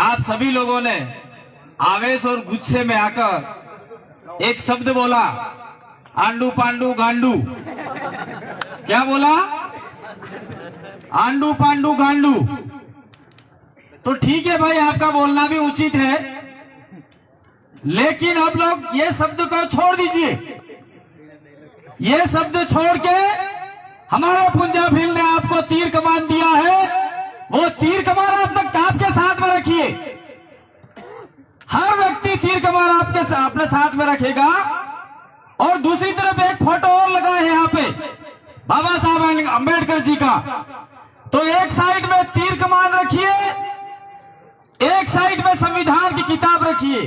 आप सभी लोगों ने आवेश और गुस्से में आकर एक शब्द बोला, आंडू पांडू गांडू। क्या बोला? आंडू पांडू गांडू। तो ठीक है भाई, आपका बोलना भी उचित है, लेकिन आप लोग ये शब्द को छोड़ दीजिए। ये शब्द छोड़ के हमारे पुंजा भील ने आपको तीर कमान दिया है, वो तीर कमान आप तक आपके साथ में रखिए। हर व्यक्ति तीर कमान अपने साथ में रखेगा। और दूसरी तरफ एक फोटो और लगा है यहाँ पे बाबा साहब अंबेडकर जी का। तो एक साइड में तीर कमान रखिए, एक साइड में संविधान की किताब रखिए।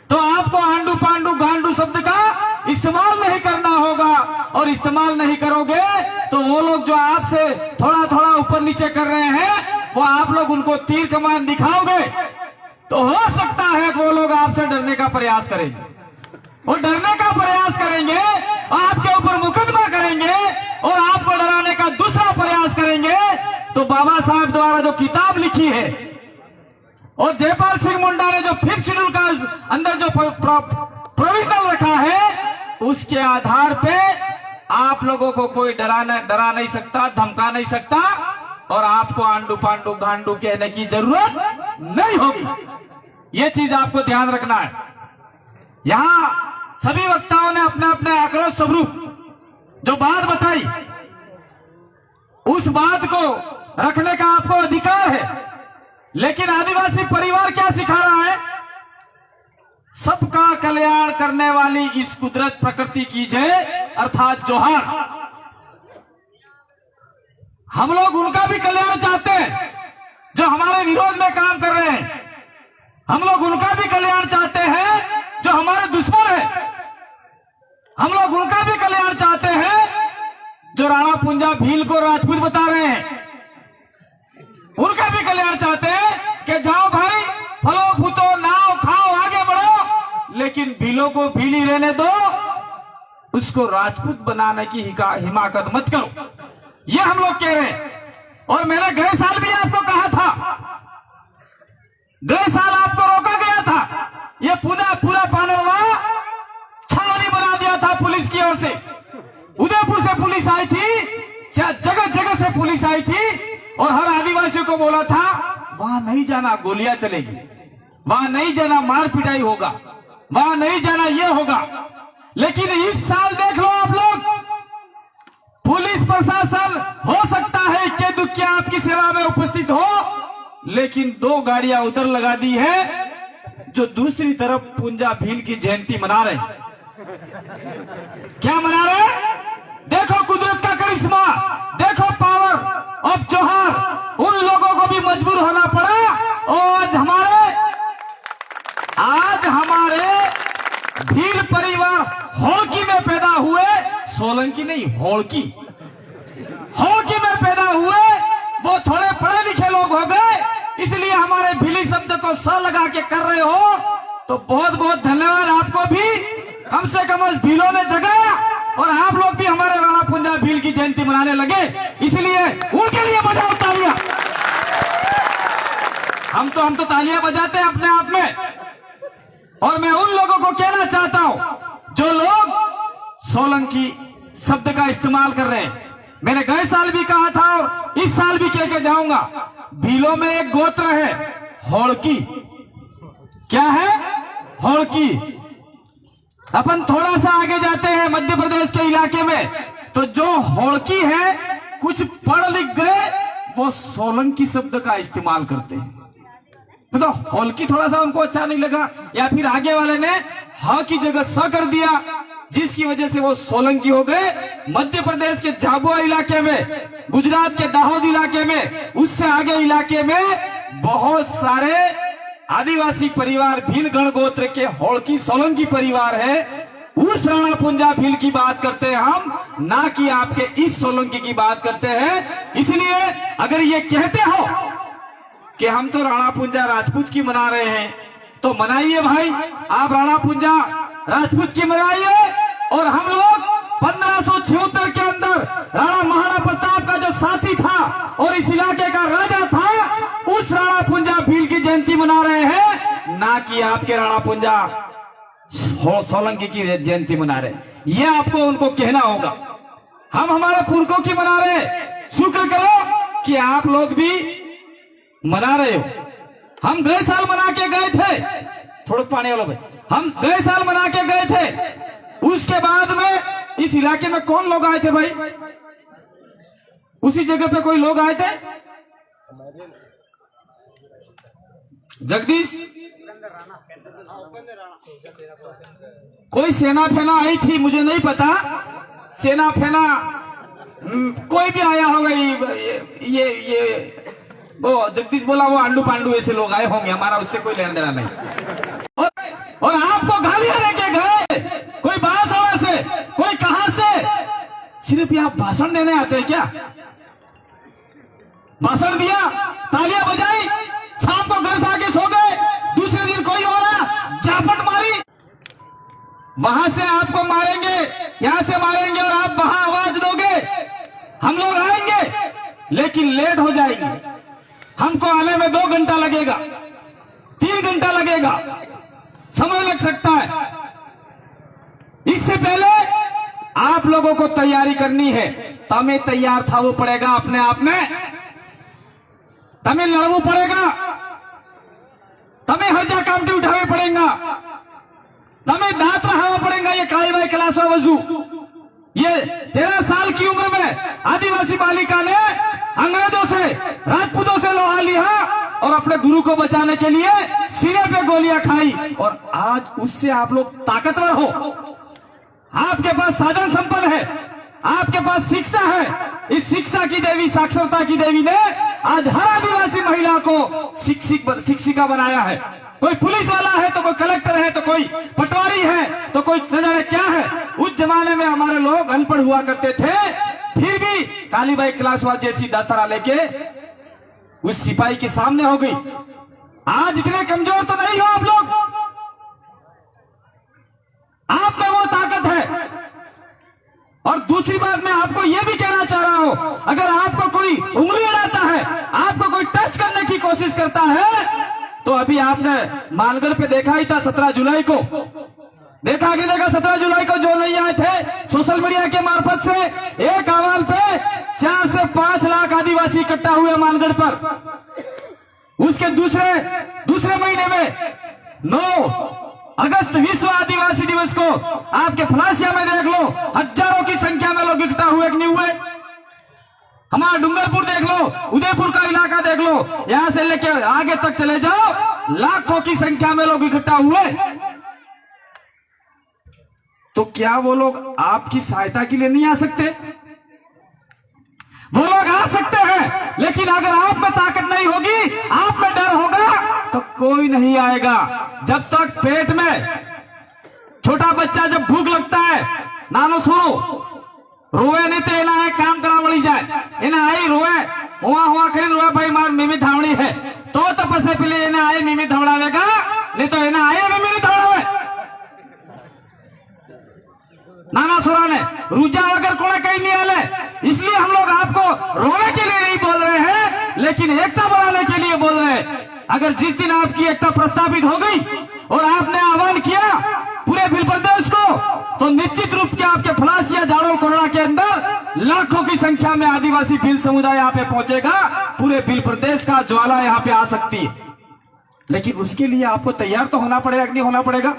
तो आपको आंडू पांडू गांडू शब्द का इस्तेमाल नहीं करना होगा, और इस्तेमाल नहीं करोगे तो वो लोग जो आपसे थोड़ा थोड़ा ऊपर नीचे कर रहे हैं, वो आप लोग उनको तीर कमान दिखाओगे तो हो सकता है कि वो लोग आपसे डरने का प्रयास करेंगे। वो डरने का प्रयास करेंगे, आपके ऊपर मुकदमा करेंगे और आपको डराने का दूसरा प्रयास करेंगे। तो बाबा साहब द्वारा जो किताब लिखी है और जयपाल सिंह मुंडा ने जो 5th शेड्यूल का अंदर जो प्रोविजन रखा है, उसके आधार पे आप लोगों को कोई डरा नहीं सकता, धमका नहीं सकता, और आपको आंडू पांडू गांडू कहने की जरूरत नहीं होगी। ये चीज आपको ध्यान रखना है। यहां सभी वक्ताओं ने अपने अपने आक्रोश स्वरूप जो बात बताई, उस बात को रखने का आपको अधिकार है। लेकिन आदिवासी परिवार क्या सिखा रहा है? सबका कल्याण करने वाली इस कुदरत प्रकृति की जय, अर्थात जोहार। हम लोग उनका भी कल्याण चाहते हैं जो हमारे विरोध में काम कर रहे हैं। हम लोग उनका भी कल्याण चाहते हैं जो हमारे दुश्मन है। हम लोग उनका भी कल्याण चाहते हैं जो राणा पुंजा भील को राजपूत बता रहे हैं। उनका भी कल्याण चाहते हैं कि जाओ भाई, फलो फूतो नाओ खाओ, आगे बढ़ो, लेकिन भीलों को भीली रहने दो, उसको राजपूत बनाने की हिमाकत मत करो। ये हम लोग कह रहे हैं। और मैंने गए साल भी आपको कहा था, गए साल आपको रोका गया था, ये पूरा पानरवा छावनी बना दिया था पुलिस की ओर से। उदयपुर से पुलिस आई थी, जगह जगह से पुलिस आई थी, और हर आदिवासी को बोला था वहां नहीं जाना, गोलियां चलेगी, वहां नहीं जाना, मार पिटाई होगा, वहां नहीं जाना, ये होगा। लेकिन इस साल देख लो आप लोग, पुलिस प्रशासन हो सकता है इक्के दुक्के आपकी सेवा में उपस्थित हो, लेकिन 2 गाड़ियां उधर लगा दी है जो दूसरी तरफ पुंजा भील की जयंती मना रहे। क्या मना रहे? देखो कुदरत का करिश्मा, देखो पावर ऑफ जोहार। उन लोगों को भी मजबूर होना पड़ा। और आज हमारे भील परिवार होड़की में पैदा हुए, सोलंकी नहीं, होड़की में पैदा हुए, वो थोड़े पढ़े लिखे लोग हो गए, इसलिए हमारे भीली शब्द को स लगा के कर रहे हो। तो बहुत बहुत धन्यवाद आपको भी, कम से कम उस भीलों ने जगाया और आप लोग भी हमारे राणा पुंजा भील की जयंती मनाने लगे, इसलिए उनके लिए बजाओ तालियां। हम तो तालियां बजाते हैं अपने आप में। और मैं उन लोगों को कहना चाहता हूं जो लोग सोलंकी शब्द का इस्तेमाल कर रहे हैं। मैंने गए साल भी कहा था और इस साल भी कह के जाऊंगा, भीलों में एक गोत्र है होड़की। क्या है? होड़की। अपन थोड़ा सा आगे जाते हैं मध्य प्रदेश के इलाके में, तो जो होड़की है, कुछ पढ़ लिख गए, वो सोलंकी शब्द का इस्तेमाल करते हैं। तो होड़की थोड़ा सा उनको अच्छा नहीं लगा, या फिर आगे वाले ने ह की जगह स कर दिया, जिसकी वजह से वो सोलंकी हो गए। मध्य प्रदेश के झाबुआ इलाके में, गुजरात के दाहोद इलाके में, उससे आगे इलाके में बहुत सारे आदिवासी परिवार भील गण गोत्र के होड़की सोलंकी परिवार है। उस राणा पुंजा भील की बात करते हैं हम, ना कि आपके इस सोलंकी की बात करते हैं। इसलिए अगर ये कहते हो कि हम तो राणा पुंजा राजपूत की मना रहे हैं, तो मनाइए भाई, आप राणा पुंजा राजपूत की मनाइए। और हम लोग 1576 के अंदर राणा महाराणा प्रताप का जो साथी था और इस इलाके का राजा था, उस राणा पुंजा भील की जयंती जयंती मना रहे हैं, ना कि आपके राणा पुंजा सोलंकी की जयंती मना रहे हैं। ये आपको उनको कहना होगा। हम हमारे पुरखों की मना रहे, शुक्र करो कि आप लोग भी मना रहे हो। हम गए साल मना के गए थे, थोड़ा पानी वालों पे, हम गए साल मना के गए थे। उसके बाद में इस इलाके में कौन लोग आए थे भाई? उसी जगह पे कोई लोग आए थे? जगदीश, कोई सेना फेना आई थी, मुझे नहीं पता। सेना फेना कोई भी आया होगा। ये वो जगदीश बोला वो आंडू पांडू ऐसे लोग आए होंगे, हमारा उससे कोई लेना देना नहीं। और आपको गालियां लेके गए, कोई बांसवाड़ा से, कोई कहां से? सिर्फ आप भाषण देने आते हैं क्या? भाषण दिया, तालियां बजाई, शाम को घर से आके सो गए, दूसरे दिन कोई हो रहा झापट मारी। वहां से आपको मारेंगे, यहां से मारेंगे और आप वहां आवाज दोगे, हम लोग आएंगे, लेकिन लेट हो जाएंगे। हमको आने में 2 घंटा लगेगा, 3 घंटा लगेगा, समय लग सकता है। इससे पहले आप लोगों को तैयारी करनी है। तमें तैयार था वो पड़ेगा अपने आप में, तमें लड़वू पड़ेगा, तमें हर जा कामटी उठावे पड़ेगा, तमें दांत रहावा पड़ेगा। ये काली बाई कलासा वजू, ये 13 साल की उम्र में आदिवासी बालिका ने अंग्रेजों से, राजपूतों से लोहा लिया और अपने गुरु को बचाने के लिए सीने पे गोलियां खाई। और आज उससे आप लोग ताकतवर हो, आपके पास साधन संपन्न है, आपके पास शिक्षा है। इस शिक्षा की देवी, साक्षरता की देवी ने आज हर आदिवासी महिला को शिक्षिका बनाया है। कोई पुलिस वाला है तो कोई कलेक्टर है तो कोई पटवारी है तो कोई न जाने क्या है। उस जमाने में हमारे लोग अनपढ़ हुआ करते थे, फिर भी कालीबाई क्लासवाद जैसी दातरा लेके उस सिपाही के सामने हो गई। आज इतने कमजोर तो नहीं हो आप लोग, आप में वो ताकत है। और दूसरी बात मैं आपको यह भी कहना चाह रहा हूं, अगर आपको कोई उंगली उड़ाता है, आपको कोई टच करने की कोशिश करता है, तो अभी आपने मालगढ़ पे देखा ही था 17 जुलाई को, देखा कि देखा 17 जुलाई को जो नहीं आए थे, सोशल मीडिया के मार्फत से एक आवाज पे 4 से 5 लाख आदिवासी इकट्ठा हुए मालगढ़ पर। उसके दूसरे महीने में 9 अगस्त विश्व आदिवासी दिवस को आपके फलासिया में देख लो, हजारों की संख्या में लोग इकट्ठा हुए कि नहीं हुए। हमारा डूंगरपुर देख लो, उदयपुर का इलाका देख लो, यहां से लेके आगे तक चले जाओ, लाखों की संख्या में लोग इकट्ठा हुए। तो क्या वो लोग आपकी सहायता के लिए नहीं आ सकते? वो लोग आ सकते हैं, लेकिन अगर आप में ताकत नहीं होगी, आप में डर होगा, तो कोई नहीं आएगा। जब तक पेट में छोटा बच्चा जब भूख लगता है, नानो सुनो रोए नहीं तो एना है काम करा वળી जाए, एना आई रोए हुआ हुआ खरीद रोए भाई मार मीमी धावणी है तो पसे पीले एना आई मीमी धवड़ावेगा, नहीं तो एना आई मीमी नहीं धवड़ावे। नाना सुरा ने रूजा वगैरह कोड़ा कहीं नहीं आले, इसलिए हम लोग आपको रोने के लिए नहीं बोल रहे हैं, लेकिन एकता बढ़ाने के लिए बोल रहे हैं। अगर जिस दिन आपकी एकता प्रस्तावित हो गई और आपने आह्वान किया पूरे भील प्रदेश को, तो निश्चित रूप से आपके फलासिया, जाड़ोल, कोरड़ा के अंदर लाखों की संख्या में आदिवासी भील समुदाय यहाँ पे पहुंचेगा। पूरे भील प्रदेश का ज्वाला यहाँ पे आ सकती है, लेकिन उसके लिए आपको तैयार तो होना पड़ेगा कि नहीं होना पड़ेगा?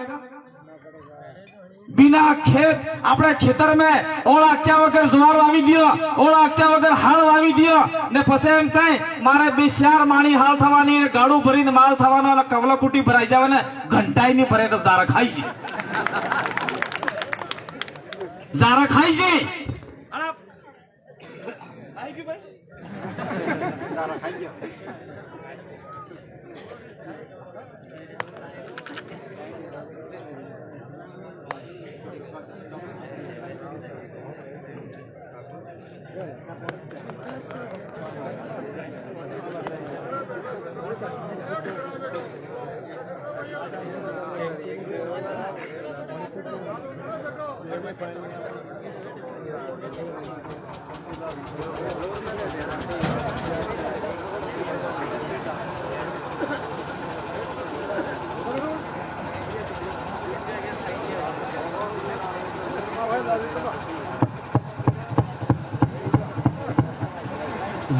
बिना खेत अपने खेतर में ओळाकच्या वगैरह जुवार वावी दियो, ओळाकच्या वगैरह हाल वावी दियो ने पसे एम थाय मारे 20 माणी हाल थवानी ने गाड़ू भरीने माल थवानो ने कवलाकुटी भराई जावे ने घंटाई नहीं भरे तो जारा खाई छी, जारा खाई छी। आई की भाई जारा खाई गया।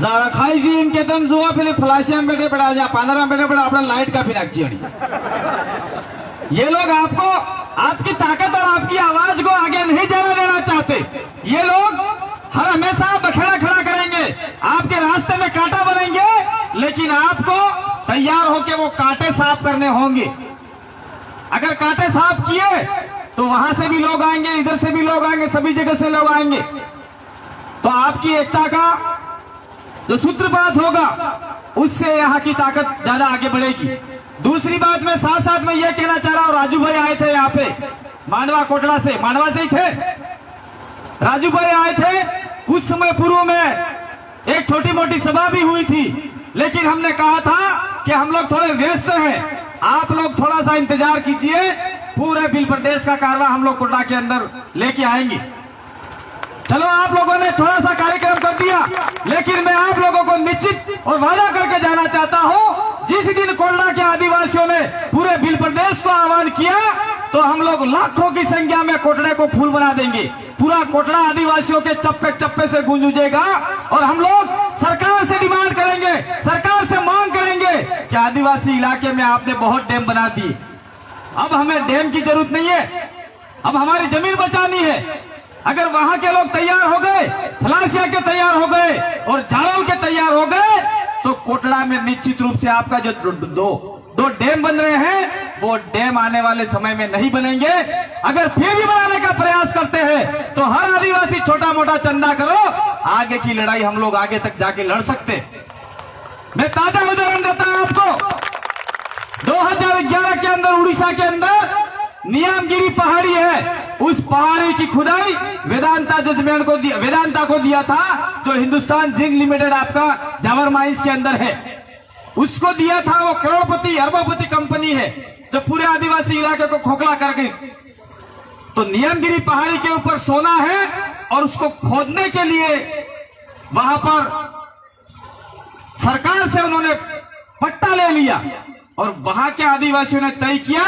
जरा खाई जी इनके दम जुआ फिर फ्लाशियां बेटे पड़ा जा 15 बेटे पड़ा अपना लाइट का फिर अच्छी ये लोग आपको आपकी ताकत और आपकी आवाज को आगे नहीं जाने देना चाहते। ये लोग हर हमेशा बखेड़ा खड़ा करेंगे, आपके रास्ते में कांटा बनेंगे, लेकिन आपको तैयार होके वो कांटे साफ करने होंगे। अगर कांटे साफ किए तो वहां से भी लोग आएंगे, इधर से भी लोग आएंगे, सभी जगह से लोग आएंगे। तो आपकी एकता का जो सूत्रपात होगा उससे यहाँ की ताकत ज्यादा आगे बढ़ेगी। दूसरी बात मैं साथ साथ में ये कहना चाह रहा हूं, राजू भाई आए थे यहाँ पे मांडवा कोटड़ा से, मांडवा से ही थे राजू भाई आए थे। कुछ समय पूर्व में एक छोटी मोटी सभा भी हुई थी, लेकिन हमने कहा था कि हम लोग थोड़े व्यस्त हैं, आप लोग थोड़ा सा इंतजार कीजिए, पूरे बिल प्रदेश का कारवा हम लोग कोटड़ा के अंदर लेके आएंगे। चलो आप लोगों ने थोड़ा सा कार्यक्रम कर दिया, लेकिन मैं आप लोगों को निश्चित और वादा करके जाना चाहता हूं, जिस दिन कोटड़ा के आदिवासियों ने पूरे बिल प्रदेश को आह्वान किया तो हम लोग लाखों की संख्या में कोटड़े को फूल बना देंगे। पूरा कोटड़ा आदिवासियों के चप्पे चप्पे से गूंज उठेगा और हम लोग सरकार से डिमांड करेंगे, सरकार से मांग करेंगे कि आदिवासी इलाके में आपने बहुत डैम बना दिए, अब हमें डैम की जरूरत नहीं है, अब हमारी जमीन बचानी है। अगर वहां के लोग तैयार हो गए, फलासिया के तैयार हो गए और झाड़ल के तैयार हो गए, तो कोटड़ा में निश्चित रूप से आपका जो दो डैम बन रहे हैं वो डैम आने वाले समय में नहीं बनेंगे। अगर फिर भी बनाने का प्रयास करते हैं तो हर आदिवासी छोटा मोटा चंदा करो, आगे की लड़ाई हम लोग आगे तक जाके लड़ सकते। मैं ताजा उदाहरण देता हूं आपको, 2011 के अंदर उड़ीसा के अंदर नियामगिरी पहाड़ी है, उस पहाड़ी की खुदाई वेदांता को दिया था, जो हिंदुस्तान जिंक लिमिटेड आपका जावर माइंस के अंदर है, उसको दिया था। वो करोड़पति अरबोपति कंपनी है जो पूरे आदिवासी इलाके को खोखला कर गई। तो नियमगिरी पहाड़ी के ऊपर सोना है और उसको खोदने के लिए वहां पर सरकार से उन्होंने पट्टा ले लिया और वहां के आदिवासियों ने तय किया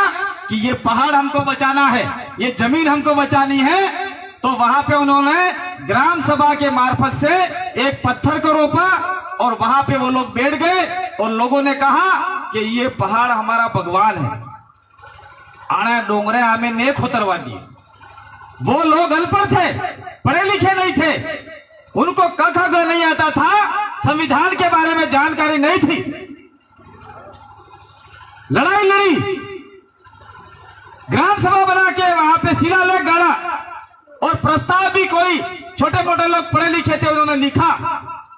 कि ये पहाड़ हमको बचाना है, ये जमीन हमको बचानी है। तो वहां पे उन्होंने ग्राम सभा के मार्फत से एक पत्थर को रोपा और वहां पे वो लोग बैठ गए और लोगों ने कहा कि ये पहाड़ हमारा भगवान है, आना डोंगरे हमें नेक उतरवा दिए। वो लोग अनपढ़ थे, पढ़े लिखे नहीं थे, उनको क ख ग नहीं आता था, संविधान के बारे में जानकारी नहीं थी। लड़ाई लड़ी, ग्राम सभा बना के वहां पे शिलालेख गाड़ा और प्रस्ताव भी कोई छोटे मोटे लोग पढ़े लिखे थे उन्होंने लिखा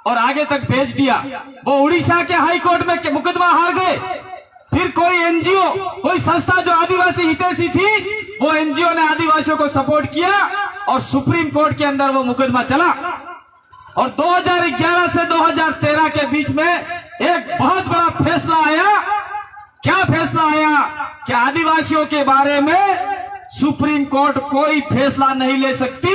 और आगे तक भेज दिया। वो उड़ीसा के हाई कोर्ट में मुकदमा हार गए। फिर कोई एनजीओ, कोई संस्था जो आदिवासी हितैषी थी, वो एनजीओ ने आदिवासियों को सपोर्ट किया और सुप्रीम कोर्ट के अंदर वो मुकदमा चला। और 2011 से 2013 के बीच में एक बहुत बड़ा फैसला आया। क्या फैसला आया कि आदिवासियों के बारे में सुप्रीम कोर्ट कोई फैसला नहीं ले सकती।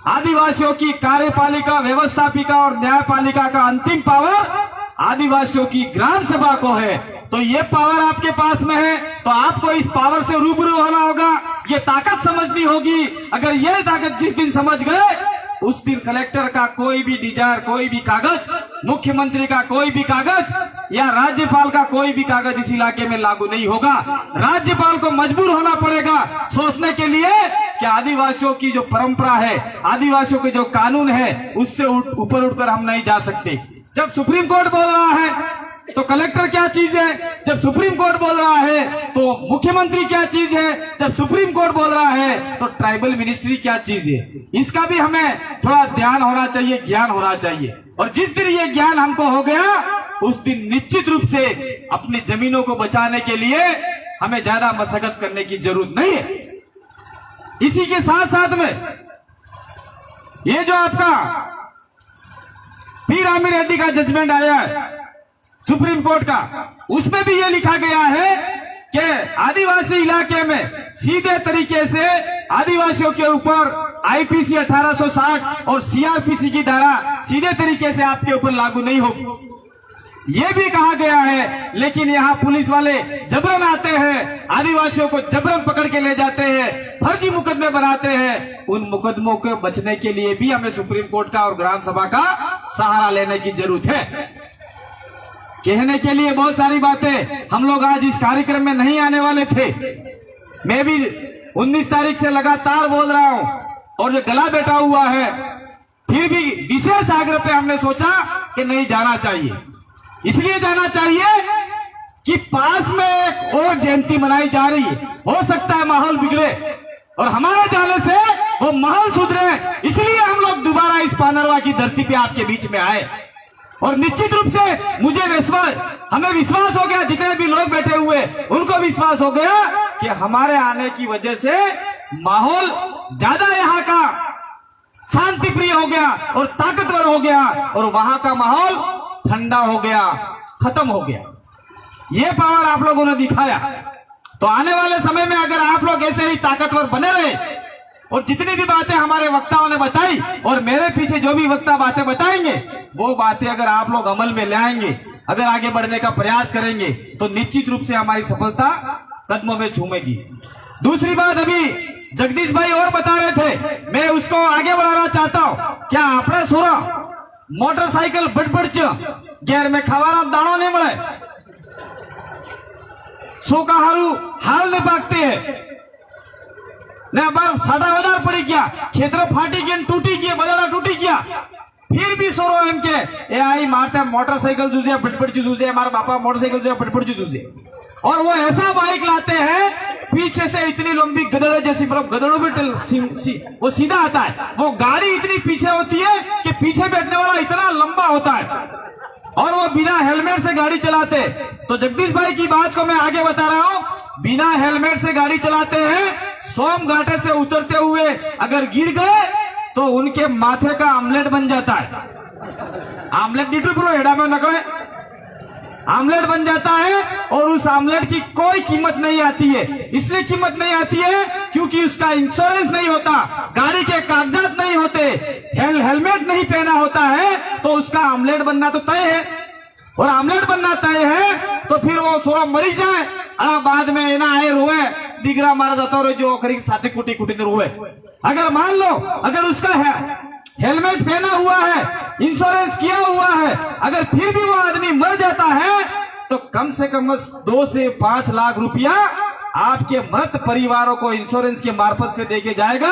आदिवासियों की कार्यपालिका, व्यवस्थापिका और न्यायपालिका का अंतिम पावर आदिवासियों की ग्राम सभा को है। तो ये पावर आपके पास में है, तो आपको इस पावर से रूबरू होना होगा, ये ताकत समझनी होगी। अगर ये ताकत जिस दिन समझ गए, उस दिन कलेक्टर का कोई भी डिजायर, कोई भी कागज, मुख्यमंत्री का कोई भी कागज या राज्यपाल का कोई भी कागज इस इलाके में लागू नहीं होगा। राज्यपाल को मजबूर होना पड़ेगा सोचने के लिए कि आदिवासियों की जो परंपरा है, आदिवासियों के जो कानून है, उससे ऊपर उठकर हम नहीं जा सकते। जब सुप्रीम कोर्ट बोल रहा है तो कलेक्टर क्या चीज है, जब सुप्रीम कोर्ट बोल रहा है तो मुख्यमंत्री क्या चीज है, जब सुप्रीम कोर्ट बोल रहा है तो ट्राइबल मिनिस्ट्री क्या चीज है, इसका भी हमें थोड़ा ध्यान होना चाहिए, ज्ञान होना चाहिए। और जिस दिन ये ज्ञान हमको हो गया, उस दिन निश्चित रूप से अपनी जमीनों को बचाने के लिए हमें ज्यादा मशक्कत करने की जरूरत नहीं है। इसी के साथ साथ में ये जो आपका पी रामी रेड्डी का जजमेंट आया है सुप्रीम कोर्ट का, उसमें भी ये लिखा गया है कि आदिवासी इलाके में सीधे तरीके से आदिवासियों के ऊपर आईपीसी 1860 और सीआरपीसी की धारा सीधे तरीके से आपके ऊपर लागू नहीं होगी। ये भी कहा गया है, लेकिन यहाँ पुलिस वाले जबरन आते हैं, आदिवासियों को जबरन पकड़ के ले जाते हैं, फर्जी मुकदमे बनाते हैं। उन मुकदमों के बचने के लिए भी हमें सुप्रीम कोर्ट का और ग्राम सभा का सहारा लेने की जरूरत है। कहने के लिए बहुत सारी बातें, हम लोग आज इस कार्यक्रम में नहीं आने वाले थे। मैं भी 19 तारीख से लगातार बोल रहा हूं और जो गला बैठा हुआ है, फिर भी विशेष आग्रह पे हमने सोचा कि नहीं जाना चाहिए। इसलिए जाना चाहिए कि पास में एक और जयंती मनाई जा रही है, हो सकता है माहौल बिगड़े और हमारे जाने से वो माहौल सुधरे, इसलिए हम लोग दोबारा इस पानरवा की धरती पे आपके बीच में आए। और निश्चित रूप से हमें विश्वास हो गया, जितने भी लोग बैठे हुए उनको विश्वास हो गया कि हमारे आने की वजह से माहौल ज्यादा यहाँ का शांति प्रिय हो गया और ताकतवर हो गया और वहां का माहौल ठंडा हो गया, खत्म हो गया। ये पावर आप लोगों ने दिखाया। तो आने वाले समय में अगर आप लोग ऐसे ही ताकतवर बने रहे और जितनी भी बातें हमारे वक्ताओं ने बताई और मेरे पीछे जो भी वक्ता बातें बताएंगे, वो बातें अगर आप लोग अमल में ले आएंगे, अगर आगे बढ़ने का प्रयास करेंगे, तो निश्चित रूप से हमारी सफलता कदमों में झूमेगी। दूसरी बात, अभी जगदीश भाई और बता रहे थे, मैं उसको आगे बढ़ाना चाहता हूं। क्या आपने सुना मोटरसाइकिल बटबड़ गेर में खवारा दाणो नहीं मिले, सो का हाल नहीं पाकते है ने बार साटा वधार पड़ी गया, खेतर फाटी गया, टूटी गया, बजाड़ा टूटी गया, फिर भी सोरो एम के ए आई मारते मोटरसाइकिल जूझे बटबड़ जूझे, हमारे बापा मोटरसाइकिल जूझे बटबड़ जूझे। और वो ऐसा बाइक लाते हैं पीछे से इतनी लंबी गदड़े जैसी, मतलब गदड़ों भी वो सीधा आता है, वो गाड़ी इतनी पीछे होती है कि पीछे बैठने वाला इतना लंबा होता है और वो बिना हेलमेट से गाड़ी चलाते। तो जगदीश भाई की बात को मैं आगे बता रहा हूं, बिना हेलमेट से गाड़ी चलाते हैं, सोम घाटे से उतरते हुए अगर गिर गए तो उनके माथे का आमलेट बन जाता है। आमलेट नहीं बोलो हेडा में नकले, आमलेट बन जाता है और उस आमलेट की कोई कीमत नहीं आती है। इसलिए कीमत नहीं आती है क्योंकि उसका इंश्योरेंस नहीं होता, गाड़ी के कागजात नहीं होते, हेलमेट नहीं पहना होता है, तो उसका आमलेट बनना तो तय है। और आमलेट बनना तय है तो फिर वो सोरा मरी जाए और बाद में ना आए रोए, दिगरा मारा जाता रहे जो खरी साथी कुटी कुटी रोए। अगर मान लो अगर उसका है हेलमेट पहना हुआ है, इंश्योरेंस किया हुआ है, अगर फिर भी वो आदमी मर जाता है तो कम से कम 2 से 5 लाख रुपया आपके मृत परिवारों को इंश्योरेंस के मार्फत से देके जाएगा।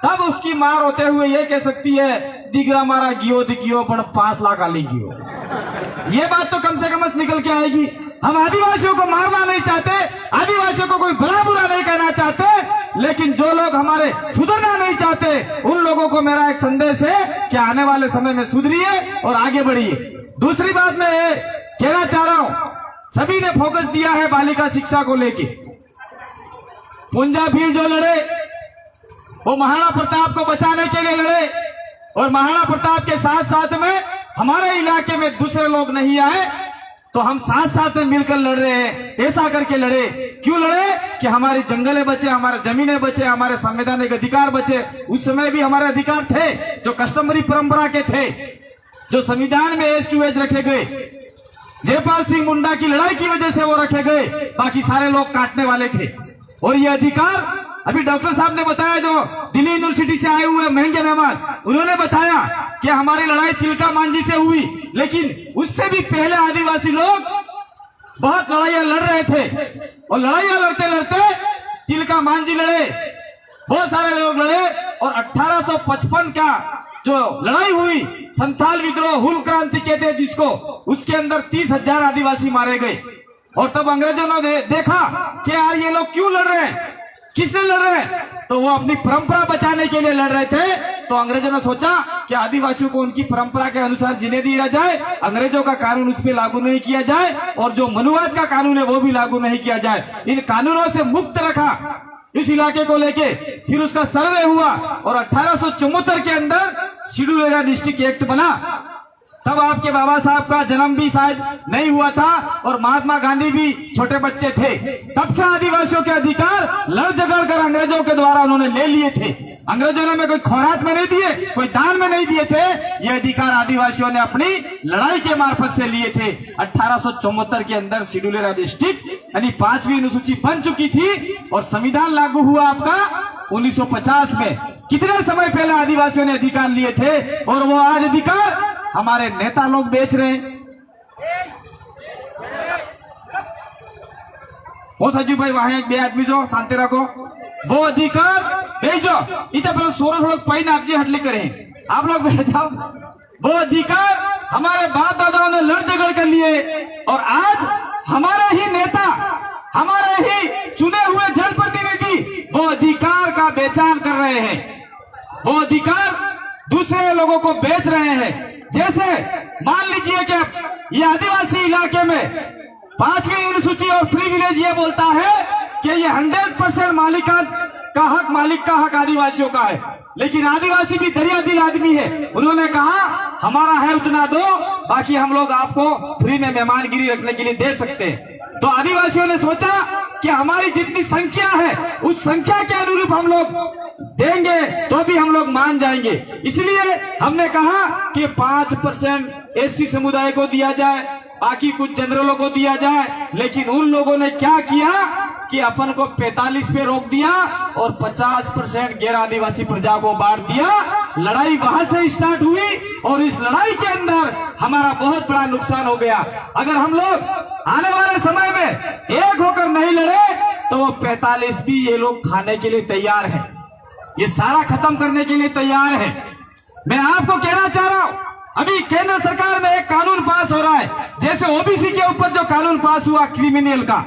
तब उसकी मां रोते हुए ये कह सकती है दिगरा मारा गियो पर 5 लाख आली गियो। ये बात तो कम से कम निकल के आएगी। हम आदिवासियों को मारना नहीं चाहते, आदिवासियों को कोई भला बुरा नहीं कहना चाहते, लेकिन जो लोग हमारे सुधरना नहीं चाहते उन लोगों को मेरा एक संदेश है कि आने वाले समय में सुधरिए और आगे बढ़िए। दूसरी बात मैं ये कहना चाह रहा हूं, सभी ने फोकस दिया है बालिका शिक्षा को लेके। पुंजा भील जो लड़े वो महाराणा प्रताप को बचाने के लिए लड़े और महाराणा प्रताप के साथ साथ में हमारे इलाके में दूसरे लोग नहीं आए, तो हम साथ साथ में मिलकर लड़ रहे हैं। ऐसा करके लड़े, क्यों लड़े कि हमारी जंगलें बचे, हमारे जमीनें बचे, हमारे संवैधानिक अधिकार बचे। उस समय भी हमारे अधिकार थे जो कस्टमरी परंपरा के थे, जो संविधान में एज टू एज रखे गए। जयपाल सिंह मुंडा की लड़ाई की वजह से वो रखे गए, बाकी सारे लोग काटने वाले थे। और ये अधिकार अभी डॉक्टर साहब ने बताया, जो दिल्ली यूनिवर्सिटी से आए हुए महंगे मेहमान, उन्होंने बताया कि हमारी लड़ाई तिलका मांझी से हुई, लेकिन उससे भी पहले आदिवासी लोग बहुत लड़ाइयां लड़ रहे थे और लड़ाइयां लड़ते लड़ते तिलका मांझी लड़े, बहुत सारे लोग लड़े और 1855 का जो लड़ाई हुई, संथाल विद्रोह, हुल क्रांति कहते हैं जिसको, उसके अंदर 30,000 आदिवासी मारे गए। और तब अंग्रेजों ने देखा कि यार ये लोग क्यों लड़ रहे हैं, किसने लड़ रहे हैं, तो वो अपनी परंपरा बचाने के लिए लड़ रहे थे। तो अंग्रेजों ने सोचा कि आदिवासियों को उनकी परंपरा के अनुसार जीने दिया जाए, अंग्रेजों का कानून उस पर लागू नहीं किया जाए और जो मनुवाद का कानून है वो भी लागू नहीं किया जाए। इन कानूनों से मुक्त रखा इस इलाके को लेके। फिर उसका सर्वे हुआ और 1874 के अंदर शेड्यूल एरिया डिस्ट्रिक्ट एक्ट बना। तब आपके बाबा साहब का जन्म भी शायद नहीं हुआ था और महात्मा गांधी भी छोटे बच्चे थे। तब से आदिवासियों के अधिकार लड़ झगड़ कर अंग्रेजों के द्वारा उन्होंने ले लिए थे। अंग्रेजों ने हमें कोई खौरात में नहीं दिए, कोई दान में नहीं दिए थे। ये अधिकार आदिवासियों ने अपनी लड़ाई के मार्फत से लिए थे। 1874 के अंदर शेड्यूल डिस्ट्रिक्ट यानी 5वीं अनुसूची बन चुकी थी और संविधान लागू हुआ आपका 1950 में। कितने समय पहले आदिवासियों ने अधिकार लिए थे और वो आज अधिकार हमारे नेता लोग बेच रहे हैं। वो सजीव भाई वहां एक बे आदमी जो शांति रखो, वो अधिकार भेजो इतना पहले 16 लोग पैन आप जी हटली करें, आप लोग बैठ जाओ। वो अधिकार हमारे बाप दादाओं ने लड़ झगड़ कर लिए और आज हमारे ही नेता, हमारे ही चुने हुए जनप्रतिनिधि वो अधिकार का बेचान कर रहे हैं। वो अधिकार दूसरे लोगों को बेच रहे हैं। जैसे मान लीजिए कि ये आदिवासी इलाके में 5वीं अनुसूची और प्रिविलेज ये बोलता है कि ये 100% मालिक का हक आदिवासियों का है, लेकिन आदिवासी भी दरिया दिल आदमी है। उन्होंने कहा हमारा है उतना दो, बाकी हम लोग आपको फ्री में मेहमानगिरी रखने के लिए दे सकते हैं। तो आदिवासियों ने सोचा कि हमारी जितनी संख्या है उस संख्या के अनुरूप हम लोग देंगे तो भी हम लोग मान जाएंगे। इसलिए हमने कहा कि 5% एससी समुदाय को दिया जाए, बाकी कुछ जनरलों को दिया जाए। लेकिन उन लोगों ने क्या किया कि अपन को 45 पे रोक दिया और 50% गैर आदिवासी प्रजा को बांट दिया। लड़ाई वहां से स्टार्ट हुई और इस लड़ाई के अंदर हमारा बहुत बड़ा नुकसान हो गया। अगर हम लोग आने वाले समय में एक होकर नहीं लड़े तो वो 45 भी ये लोग खाने के लिए तैयार है, ये सारा खत्म करने के लिए तैयार है। मैं आपको कहना चाह रहा हूं, अभी केंद्र सरकार में एक कानून पास हो रहा है, जैसे ओबीसी के ऊपर जो कानून पास हुआ क्रिमिनल का,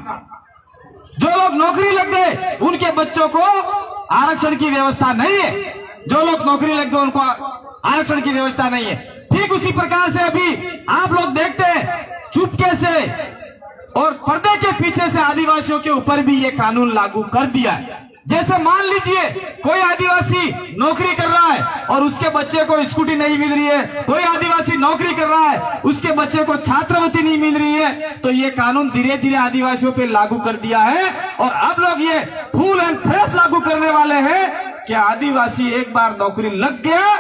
जो लोग नौकरी लग गए उनके बच्चों को आरक्षण की व्यवस्था नहीं है। जो लोग नौकरी लग गए उनको आरक्षण की व्यवस्था नहीं है। ठीक उसी प्रकार से अभी आप लोग देखते हैं चुपके से और पर्दे के पीछे से आदिवासियों के ऊपर भी ये कानून लागू कर दिया है। जैसे मान लीजिए कोई आदिवासी नौकरी कर रहा है और उसके बच्चे को स्कूटी नहीं मिल रही है, कोई आदिवासी नौकरी कर रहा है उसके बच्चे को छात्रवृत्ति नहीं मिल रही है, तो ये कानून धीरे धीरे आदिवासियों पे लागू कर दिया है। और अब लोग ये फुल एंड फ्रेश लागू करने वाले हैं कि आदिवासी एक बार नौकरी लग गया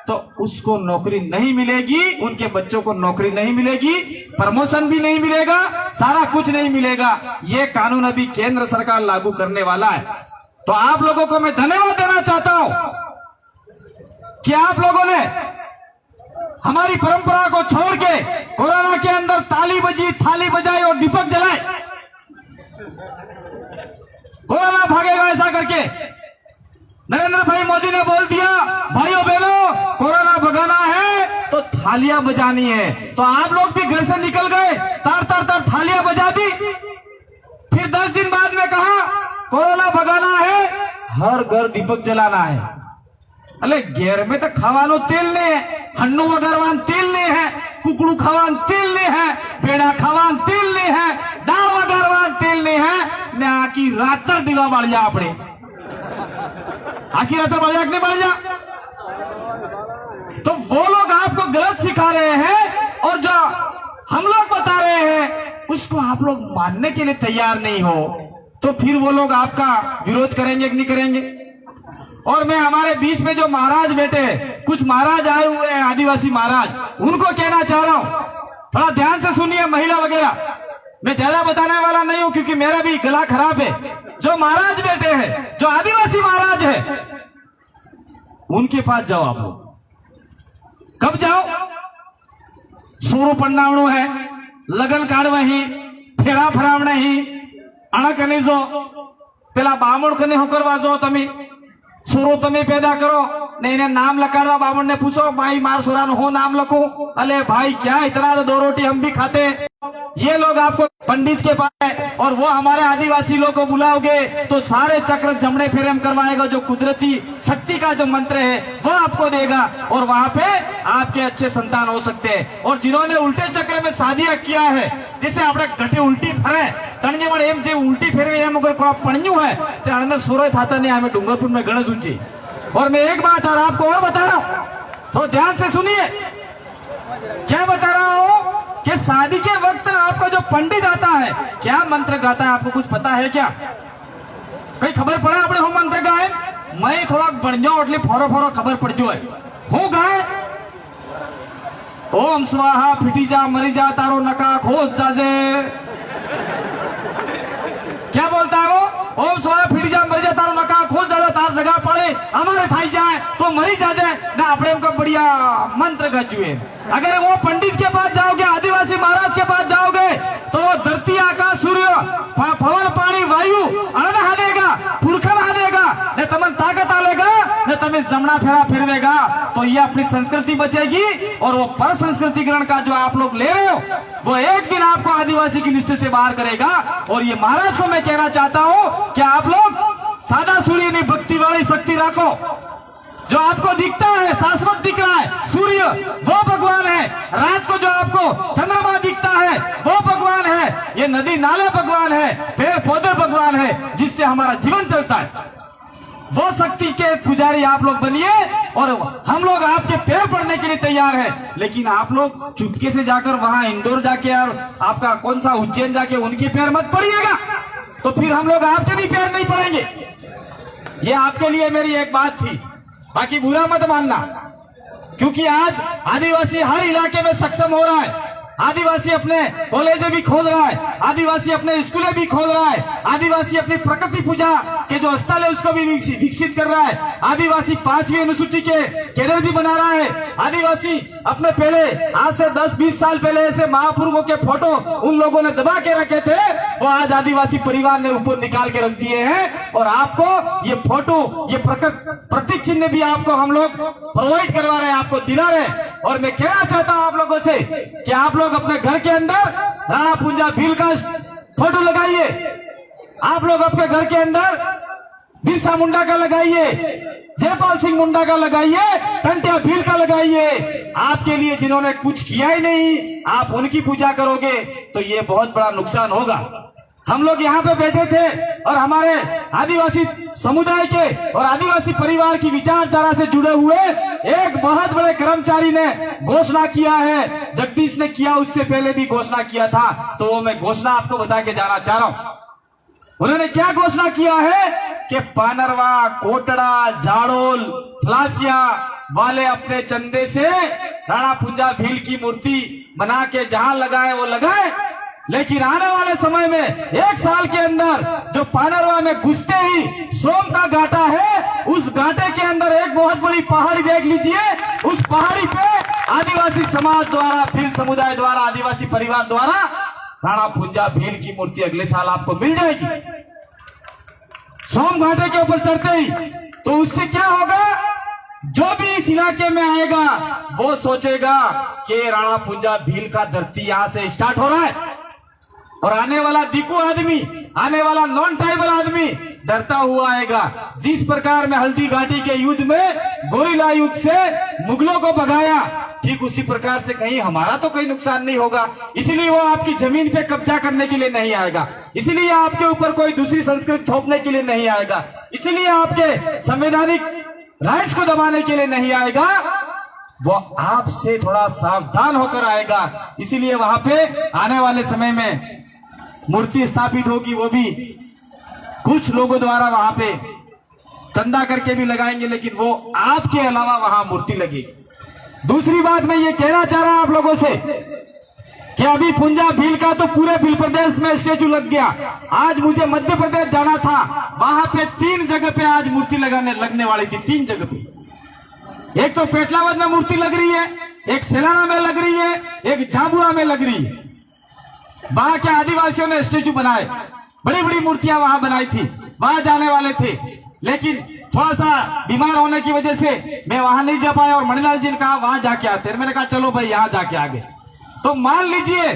तो उसको नौकरी नहीं मिलेगी, उनके बच्चों को नौकरी नहीं मिलेगी, प्रमोशन भी नहीं मिलेगा, सारा कुछ नहीं मिलेगा। ये कानून अभी केंद्र सरकार लागू करने वाला है। तो आप लोगों को मैं धन्यवाद देना चाहता हूं कि आप लोगों ने हमारी परंपरा को छोड़ के कोरोना के अंदर ताली बजी, थाली बजाई और दीपक जलाए। कोरोना भागेगा ऐसा करके नरेंद्र भाई मोदी ने बोल दिया, भाइयों बहनों कोरोना भगाना है तो थालियां बजानी है। तो आप लोग भी घर से निकल गए, तार तार तार थालियां बजा दी। फिर 10 दिन बाद में कहा कोरोना भगाना है, हर घर दीपक जलाना है। अरे घेर में तो खावानो तेल ने है, हन्नू वगरवान तेल ने है, कुकड़ू खावान तेल ने है, बेड़ा खावान तेल ने है, डाल वगरवान तेल ने है ने आकी रातर दिवा बढ़ जा अपने आखिर रातर बढ़ जा कि नहीं बढ़ जा। तो वो लोग आपको गलत सिखा रहे हैं और जो हम लोग बता रहे हैं उसको आप लोग मानने के लिए तैयार नहीं हो, तो फिर वो लोग आपका विरोध करेंगे कि नहीं करेंगे। और मैं हमारे बीच में जो महाराज बैठे हैं, कुछ महाराज आए हुए हैं आदिवासी महाराज, उनको कहना चाह रहा हूं थोड़ा ध्यान से सुनिए। महिला वगैरह मैं ज्यादा बताने वाला नहीं हूं क्योंकि मेरा भी गला खराब है। जो महाराज बैठे हैं, जो आदिवासी महाराज है, उनके पास जाओ आप लोग। कब जाओ? सोरो पन्नावणो है, लगन काढ़वही, फेरा फरावणही, अणक नहीं जो पेला बामण कने होकर वाजो तमी सोरो तमे पैदा करो ने इन्हें नाम लकाड़वा। बामण ने पूछो भाई मार सोरा हो नाम लखो, अले भाई क्या इतना तो 2 रोटी हम भी खाते। ये लोग आपको पंडित के पास है और वो हमारे आदिवासी लोग को बुलाओगे तो सारे चक्र जमणे फेरम करवाएगा। जो कुदरती शक्ति का जो मंत्र है वो आपको देगा और वहां पे आपके अच्छे संतान हो सकते हैं। और जिन्होंने उल्टे चक्र में शादियां किया है, जैसे આપણે ઘટે ઉલટી ફરે તણજે પણ એમ જે ઉલટી ફેરવે એમ અગર કોઈ પણ્યું है तो આનંદ સોરોય થાતા नहीं, हमें डूंगरपुर में गणेश ऊंची। और मैं एक बात और आपको और बता रहा हूं, तो ध्यान से सुनिए क्या बता रहा हूं कि शादी के वक्त आपका जो पंडित आता है क्या मंत्र गाता है, आपको कुछ पता है क्या? कहीं खबर पड़ा आपने हो मंत्र गाए? मैं थोड़ा बन जाऊं એટલે ફોરો ફોરો ખબર પડજો है હું ગાય ओम स्वाहा फिटी जा मरी जा तारो नका खोज जाजे क्या बोलता है वो ओम स्वाहा फिटी जा मरी जा तारो नका खोज जाजे तार जगह पड़े हमारे थाई जाए तो मरी जाजे ना अपने उनका बढ़िया मंत्र गजुए अगर वो पंडित के पास जाओगे आदिवासी महाराज के पास जाओगे तो धरती आकाश सूर्य पवन पानी वायु अन्न हादेगा पुरखन हादेगा ने तमन ताकत आलेगा ने तमें जमना फेरा फिरवेगा तो ये अपनी संस्कृति बचेगी और वो पर संस्कृतिकरण का जो आप लोग ले रहे हो वो एक दिन आपको आदिवासी की निष्ठा से बाहर करेगा। और ये महाराज को मैं कहना चाहता हूँ कि आप लोग सादा सूर्य नहीं भक्ति वाली शक्ति रखो। जो आपको दिखता है शाश्वत दिख रहा है सूर्य वो भगवान है, रात को जो आपको चंद्रमा दिखता है वो भगवान है, ये नदी नाले भगवान है, पेड़ पौधे भगवान है जिससे हमारा जीवन चलता है। वो शक्ति के पुजारी आप लोग बनिए और हम लोग आपके पैर पड़ने के लिए तैयार हैं। लेकिन आप लोग चुपके से जाकर वहां इंदौर जाके और आपका कौन सा उज्जैन जाके उनके पैर मत पड़िएगा, तो फिर हम लोग आपके भी पैर नहीं पड़ेंगे। ये आपके लिए मेरी एक बात थी, बाकी बुरा मत मानना, क्योंकि आज आदिवासी हर इलाके में सक्षम हो रहा है। आदिवासी अपने कॉलेज भी खोल रहा है, आदिवासी अपने स्कूलें भी खोल रहा है, आदिवासी अपनी प्रकृति पूजा के जो स्थल है उसको भी विकसित कर रहा है, आदिवासी 5वीं अनुसूची के कैडर भी बना रहा है, आदिवासी अपने पहले आज से 10-20 साल पहले ऐसे महापुरुषों के फोटो उन लोगों ने दबा के रखे थे वो आज आदिवासी परिवार ने ऊपर निकाल के रख दिए हैं। और आपको ये फोटो ये प्रतीक चिन्ह भी आपको हम लोग प्रोवाइड करवा रहे हैं, आपको दिला रहे हैं। और मैं कहना चाहता हूं आप लोगों से कि आप लोग अपने घर के अंदर राणा पुंजा भील का फोटो लगाइए, आप लोग अपने घर के अंदर बिरसा मुंडा का लगाइए, जयपाल सिंह मुंडा का लगाइए, टंटिया भील का लगाइए। आपके लिए जिन्होंने कुछ किया ही नहीं आप उनकी पूजा करोगे तो ये बहुत बड़ा नुकसान होगा। हम लोग यहाँ पे बैठे थे और हमारे आदिवासी समुदाय के और आदिवासी परिवार की विचारधारा से जुड़े हुए एक बहुत बड़े कर्मचारी ने घोषणा किया है, जगदीश ने किया उससे पहले भी घोषणा किया था, तो वो मैं घोषणा आपको बता के जाना चाह रहा हूं। उन्होंने क्या घोषणा किया है कि पानरवा, कोटड़ा, जाड़ोल, फलासिया वाले अपने चंदे से राणा पुंजा भील की मूर्ति बना के जहां लगाए वो लगाए, लेकिन आने वाले समय में 1 साल के अंदर जो पानरवा में घुसते ही सोम का घाटा है उस घाटे के अंदर एक बहुत बड़ी पहाड़ी देख लीजिए, उस पहाड़ी पे आदिवासी समाज द्वारा, भील समुदाय द्वारा, आदिवासी परिवार द्वारा राणा पुंजा भील की मूर्ति अगले साल आपको मिल जाएगी सोम घाटे के ऊपर चढ़ते ही। तो उससे क्या होगा, जो भी इस इलाके में आएगा वो सोचेगा कि राणा पुंजा भील का धरती यहां से स्टार्ट हो रहा है। और आने वाला दिकू आदमी, आने वाला नॉन ट्राइबल आदमी डरता हुआ आएगा। जिस प्रकार में हल्दी घाटी के युद्ध में गोरिल्ला युद्ध से मुगलों को भगाया, ठीक उसी प्रकार से कहीं हमारा तो कोई नुकसान नहीं होगा। इसलिए वो आपकी जमीन पे कब्जा करने के लिए नहीं आएगा, इसलिए आपके ऊपर कोई दूसरी संस्कृति थोपने के लिए नहीं आएगा, इसलिए आपके संवैधानिक राइट्स को दबाने के लिए नहीं आएगा। वो आपसे थोड़ा सावधान होकर आएगा। इसीलिए वहां पे आने वाले समय में मूर्ति स्थापित होगी, वो भी कुछ लोगों द्वारा वहां पे चंदा करके भी लगाएंगे, लेकिन वो आपके अलावा वहां मूर्ति लगेगी। दूसरी बात मैं ये कहना चाह रहा हूं आप लोगों से कि अभी पुंजा भील का तो पूरे भील प्रदेश में स्टेचू लग गया। आज मुझे मध्य प्रदेश जाना था, वहां पे 3 जगह पे आज मूर्ति लगने वाली थी। 3 जगह पे, एक तो पेटलावद में मूर्ति लग रही है, एक सेलाना में लग रही है, एक झाबुआ में लग रही है। वहां के आदिवासियों ने स्टेचू बनाए, बड़ी बड़ी मूर्तियां वहां बनाई थी, वहां जाने वाले थे, लेकिन थोड़ा सा बीमार होने की वजह से मैं वहां नहीं जा पाया। और मणिलाल जी ने कहा वहां जाके आते, मैंने कहा चलो भाई यहां जाके आगे। तो मान लीजिए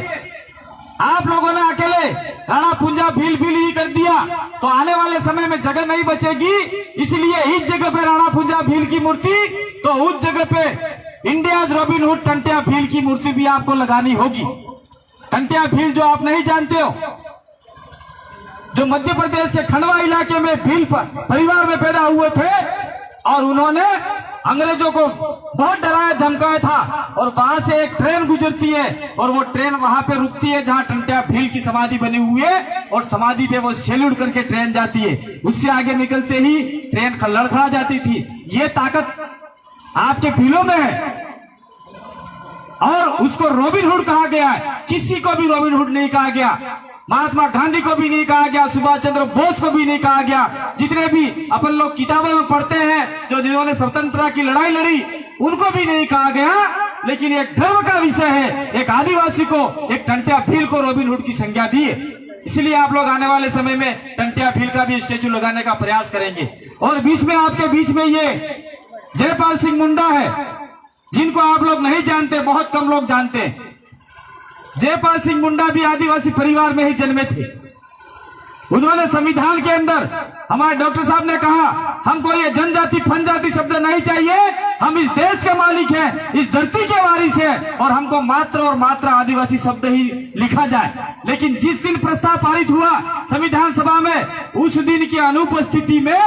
आप लोगों ने अकेले राणा पुंजा भील ही कर दिया तो आने वाले समय में जगह नहीं बचेगी। इसलिए इस जगह पे राणा पुंजा भील की मूर्ति, तो उस जगह पे India's robin hood Tantia Bhil की मूर्ति भी आपको लगानी होगी। टंटिया भील जो आप नहीं जानते हो, जो मध्य प्रदेश के खंडवा इलाके में भील परिवार में पैदा हुए थे और उन्होंने अंग्रेजों को बहुत डराया धमकाया था। और वहां से एक ट्रेन गुजरती है और वो ट्रेन वहां पे रुकती है जहां टंट्या भील की समाधि बनी हुई है, और समाधि पे वो सैल्यूट करके ट्रेन जाती है। उससे आगे निकलते ही ट्रेन लड़खड़ा जाती थी। ये ताकत आपके भीलों में है, और उसको रॉबिन हुड कहा गया है। किसी को भी रॉबिन हुड नहीं कहा गया, महात्मा गांधी को भी नहीं कहा गया, सुभाष चंद्र बोस को भी नहीं कहा गया। जितने भी अपन लोग किताबों में पढ़ते हैं जो जिन्होंने स्वतंत्रता की लड़ाई लड़ी, उनको भी नहीं कहा गया। लेकिन एक गर्व का विषय है, एक आदिवासी को, एक टंट्या भील को रॉबिन हुड की संज्ञा दी है। इसलिए आप लोग आने वाले समय में टंट्या भील का भी स्टेचू लगाने का प्रयास करेंगे। और बीच में आपके बीच में ये जयपाल सिंह मुंडा है, जिनको आप लोग नहीं जानते, बहुत कम लोग जानते हैं। जयपाल सिंह मुंडा भी आदिवासी परिवार में ही जन्मे थे। उन्होंने संविधान के अंदर, हमारे डॉक्टर साहब ने कहा, हमको ये जनजाति फनजाति शब्द नहीं चाहिए, हम इस देश के मालिक हैं, इस धरती के वारिस हैं, और हमको मात्र और मात्र आदिवासी शब्द ही लिखा जाए। लेकिन जिस दिन प्रस्ताव पारित हुआ संविधान सभा में, उस दिन की अनुपस्थिति में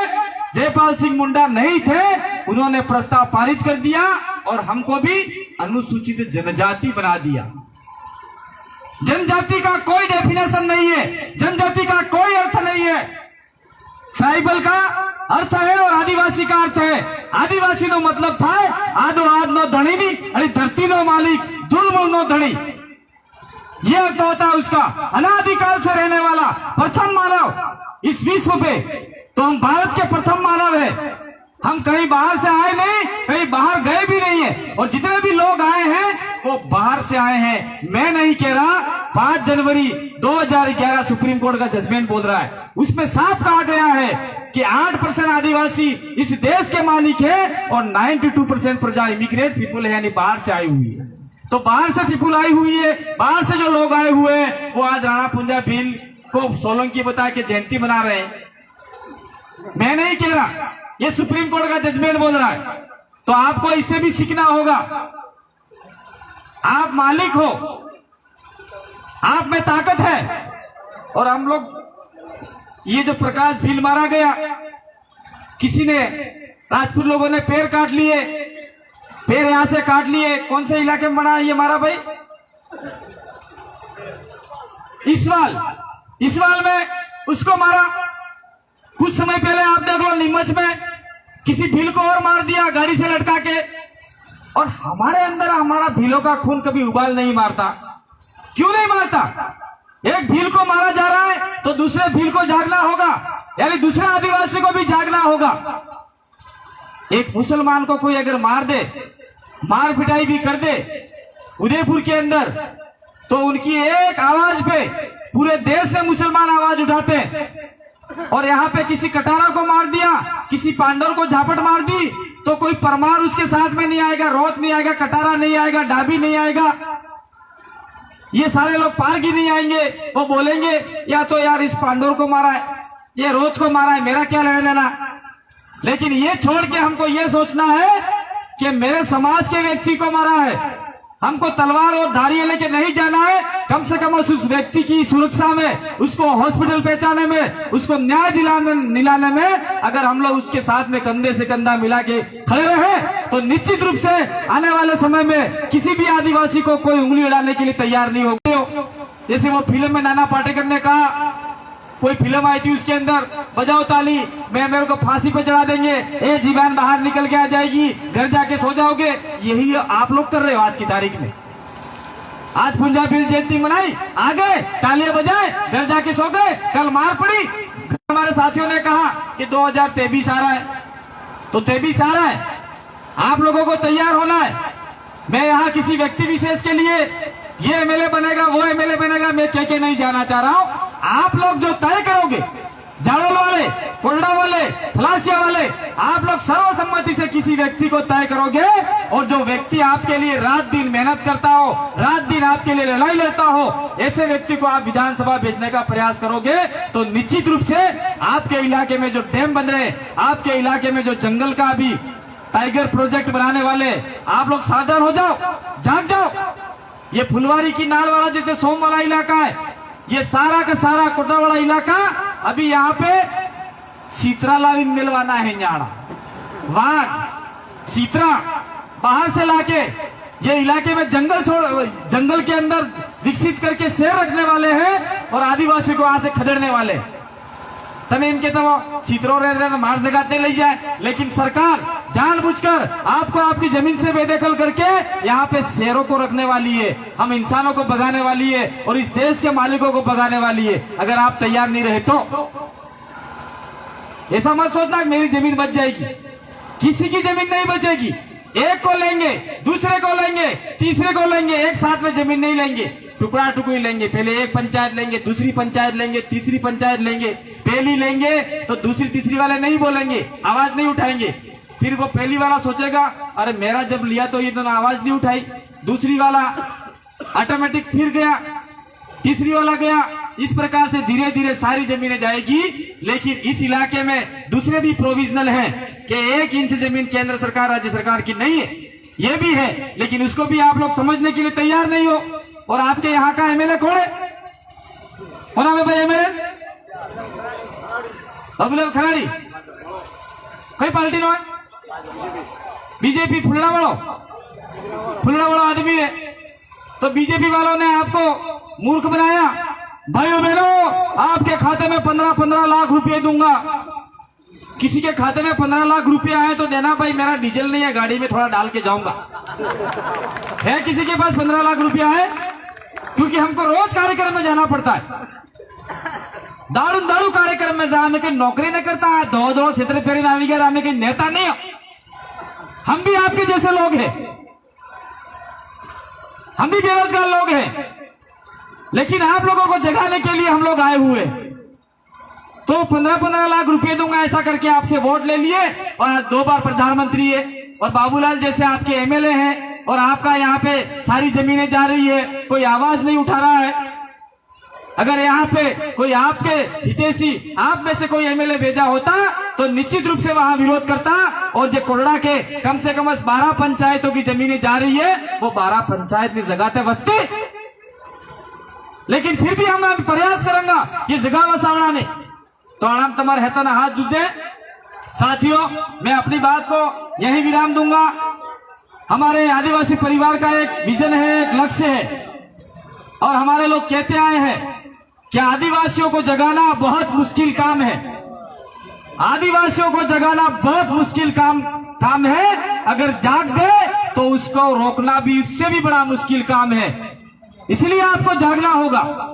जयपाल सिंह मुंडा नहीं थे। उन्होंने प्रस्ताव पारित कर दिया और हमको भी अनुसूचित जनजाति बना दिया। जनजाति का कोई डेफिनेशन नहीं है, जनजाति का कोई अर्थ नहीं है। ट्राइबल का अर्थ है और आदिवासी का अर्थ है। आदिवासी नो मतलब था आदो आद नो धनी नी, अरे धरती नो मालिक, दुलमुल नो धनी, ये अर्थ होता है उसका। अनादिकाल से रहने वाला प्रथम मानव इस विश्व पे, तो हम भारत के प्रथम मानव है। हम कहीं बाहर से आए नहीं, कहीं बाहर गए भी नहीं है, और जितने भी लोग आए हैं वो बाहर से आए हैं। मैं नहीं कह रहा, 5 जनवरी 2011 सुप्रीम कोर्ट का जजमेंट बोल रहा है, उसमें साफ कहा गया है कि 8% आदिवासी इस देश के मालिक है और 92% प्रजा इमिग्रेट पीपुल है, यानी बाहर से आई हुई है। तो बाहर से पीपुल आई हुई है, बाहर से जो लोग आए हुए हैं वो आज राणा पुंजा भील को सोलंकी बता के जयंती मना रहे हैं। मैं नहीं कह रहा, ये सुप्रीम कोर्ट का जजमेंट बोल रहा है। तो आपको इससे भी सीखना होगा। आप मालिक हो, आप में ताकत है। और हम लोग, ये जो प्रकाश भील मारा गया, किसी ने, राजपूत लोगों ने पैर काट लिए, पैर यहां से काट लिए। कौन से इलाके में बना ये मारा भाई? इसवाल में उसको मारा। कुछ समय पहले आप देख लो, नीमच में किसी भील को और मार दिया गाड़ी से लटका के। और हमारे अंदर हमारा भीलों का खून कभी उबाल नहीं मारता। क्यों नहीं मारता? एक भील को मारा जा रहा है तो दूसरे भील को जागना होगा, यानी दूसरे आदिवासी को भी जागना होगा। एक मुसलमान को कोई अगर मार दे, मार पिटाई भी कर दे उदयपुर के अंदर, तो उनकी एक आवाज पे पूरे देश में मुसलमान आवाज उठाते हैं। और यहाँ पे किसी कटारा को मार दिया, किसी पांडव को झापट मार दी, तो कोई परमार उसके साथ में नहीं आएगा, रोत नहीं आएगा, कटारा नहीं आएगा, डाबी नहीं आएगा, ये सारे लोग पारगी नहीं आएंगे। वो बोलेंगे या तो यार इस पांडव को मारा है, ये रोत को मारा है, मेरा क्या लेना देना। लेकिन ये छोड़ के हमको ये सोचना है कि मेरे समाज के व्यक्ति को मारा है, हमको तलवार और धारियां लेके नहीं जाना है। कम से कम उस व्यक्ति की सुरक्षा में, उसको हॉस्पिटल पहुंचाने में, उसको न्याय दिलाने में अगर हम लोग उसके साथ में कंधे से कंधा मिला के खड़े रहे, तो निश्चित रूप से आने वाले समय में किसी भी आदिवासी को कोई उंगली उड़ाने के लिए तैयार नहीं होगी। जैसे वो फिल्म में नाना पाटेकर ने कहा, कोई फिल्म आई थी उसके अंदर, बजाओ ताली, मेरे को फांसी पे चढ़ा देंगे, ए जीवान बाहर निकल के आ जाएगी, घर जाके सो जाओगे। यही आप लोग कर रहे हो आज की तारीख में। आज पुंजा भील जयंती मनाई, आ गए, तालियां बजाए, घर जाके सो गए, कल मार पड़ी। हमारे साथियों ने कहा कि 2023 आ रहा है, तो 23 आ रहा है, आप लोगों को तैयार होना है। मैं यहाँ किसी व्यक्ति विशेष के लिए ये एमएलए बनेगा, वो एमएलए बनेगा, मैं कह नहीं जाना चाह रहा हूं। आप लोग जो तय करोगे, जाड़ोल वाले, कोल्डा वाले, फलासिया वाले, आप लोग सर्वसम्मति से किसी व्यक्ति को तय करोगे, और जो व्यक्ति आपके लिए रात दिन मेहनत करता हो, रात दिन आपके लिए लड़ाई लड़ता हो, ऐसे व्यक्ति को आप विधानसभा भेजने का प्रयास करोगे, तो निश्चित रूप से आपके इलाके में जो डैम बन रहे, आपके इलाके में जो जंगल का अभी टाइगर प्रोजेक्ट बनाने वाले, आप लोग सावधान हो जाओ, जाग जाओ। ये फुलवारी की नाल वाला जितने सोम वाला इलाका है, ये सारा का सारा कोटा वाला इलाका, अभी यहाँ पे सीतराला मिलवाना है, न्याड़ा वाघ सीतरा बाहर से लाके ये इलाके में जंगल के अंदर विकसित करके शेर रखने वाले हैं और आदिवासियों को वहां से खदेड़ने वाले। तभी इनके तो सीतरों रह मार जगाते ले जाए, लेकिन सरकार जानबूझकर आपको आपकी जमीन से बेदखल करके यहाँ पे शेरों को रखने वाली है, हम इंसानों को भगाने वाली है और इस देश के मालिकों को भगाने वाली है। अगर आप तैयार नहीं रहे तो ऐसा मत सोचना कि मेरी जमीन बच जाएगी, किसी की जमीन नहीं बचेगी। एक को लेंगे, दूसरे को लेंगे, तीसरे को लेंगे, एक साथ में जमीन नहीं लेंगे, टुकड़ा टुकड़ी लेंगे। पहले एक पंचायत लेंगे, दूसरी पंचायत लेंगे, तीसरी पंचायत लेंगे। पहली लेंगे तो दूसरी तीसरी वाले नहीं बोलेंगे, आवाज नहीं उठाएंगे। फिर वो पहली वाला सोचेगा अरे मेरा जब लिया तो ये तो आवाज नहीं उठाई, दूसरी वाला ऑटोमेटिक फिर गया, तीसरी वाला गया। इस प्रकार से धीरे धीरे सारी जमीनें जाएगी। लेकिन इस इलाके में दूसरे भी प्रोविजनल हैं कि 1 इंच जमीन केंद्र सरकार राज्य सरकार की नहीं है, ये भी है, लेकिन उसको भी आप लोग समझने के लिए तैयार नहीं हो। और आपके यहाँ का एमएलए कौन है? होना है भाई एमएलए अबुल खराड़ी, कई पार्टी नो है? बीजेपी फुलड़ा वाला आदमी है। तो बीजेपी वालों ने आपको मूर्ख बनाया। भाइयों बहनों, आपके खाते में 15-15 लाख रुपए दूंगा। किसी के खाते में 15 लाख रुपए आए तो देना भाई, मेरा डीजल नहीं है, गाड़ी में थोड़ा डाल के जाऊंगा। है किसी के पास 15 लाख रुपया है? क्योंकि हमको रोज कार्यक्रम में जाना पड़ता है, दाड़ू कार्यक्रम में जाने की नौकरी नहीं करता है, दो क्षेत्र फेरी नाविगर आने के नेता नहीं। हम भी आपके जैसे लोग हैं, हम भी बेरोजगार लोग हैं, लेकिन आप लोगों को जगाने के लिए हम लोग आए हुए। तो 15-15 लाख रुपए दूंगा ऐसा करके आपसे वोट ले लिए और 2 बार प्रधानमंत्री है और बाबूलाल जैसे आपके एमएलए हैं और आपका यहाँ पे सारी जमीनें जा रही है, कोई आवाज नहीं उठा रहा है। अगर यहाँ पे कोई आपके हितैषी आप में से कोई एमएलए भेजा होता तो निश्चित रूप से वहां विरोध करता। और जो कोरड़ा के कम से कम 12 पंचायतों की जमीनें जा रही है, वो 12 पंचायत में जगाते वस्ते, लेकिन फिर भी हम प्रयास करेंगे ये जगह वसावना नहीं तो आराम तुम्हारे हेता ना हाथ जुजे। साथियों, मैं अपनी बात को यही विराम दूंगा। हमारे आदिवासी परिवार का एक विजन है, एक लक्ष्य है और हमारे लोग कहते आए हैं कि आदिवासियों को जगाना बहुत मुश्किल काम है। आदिवासियों को जगाना बहुत मुश्किल काम है। अगर जाग गए तो उसको रोकना भी उससे भी बड़ा मुश्किल काम है। इसलिए आपको जागना होगा।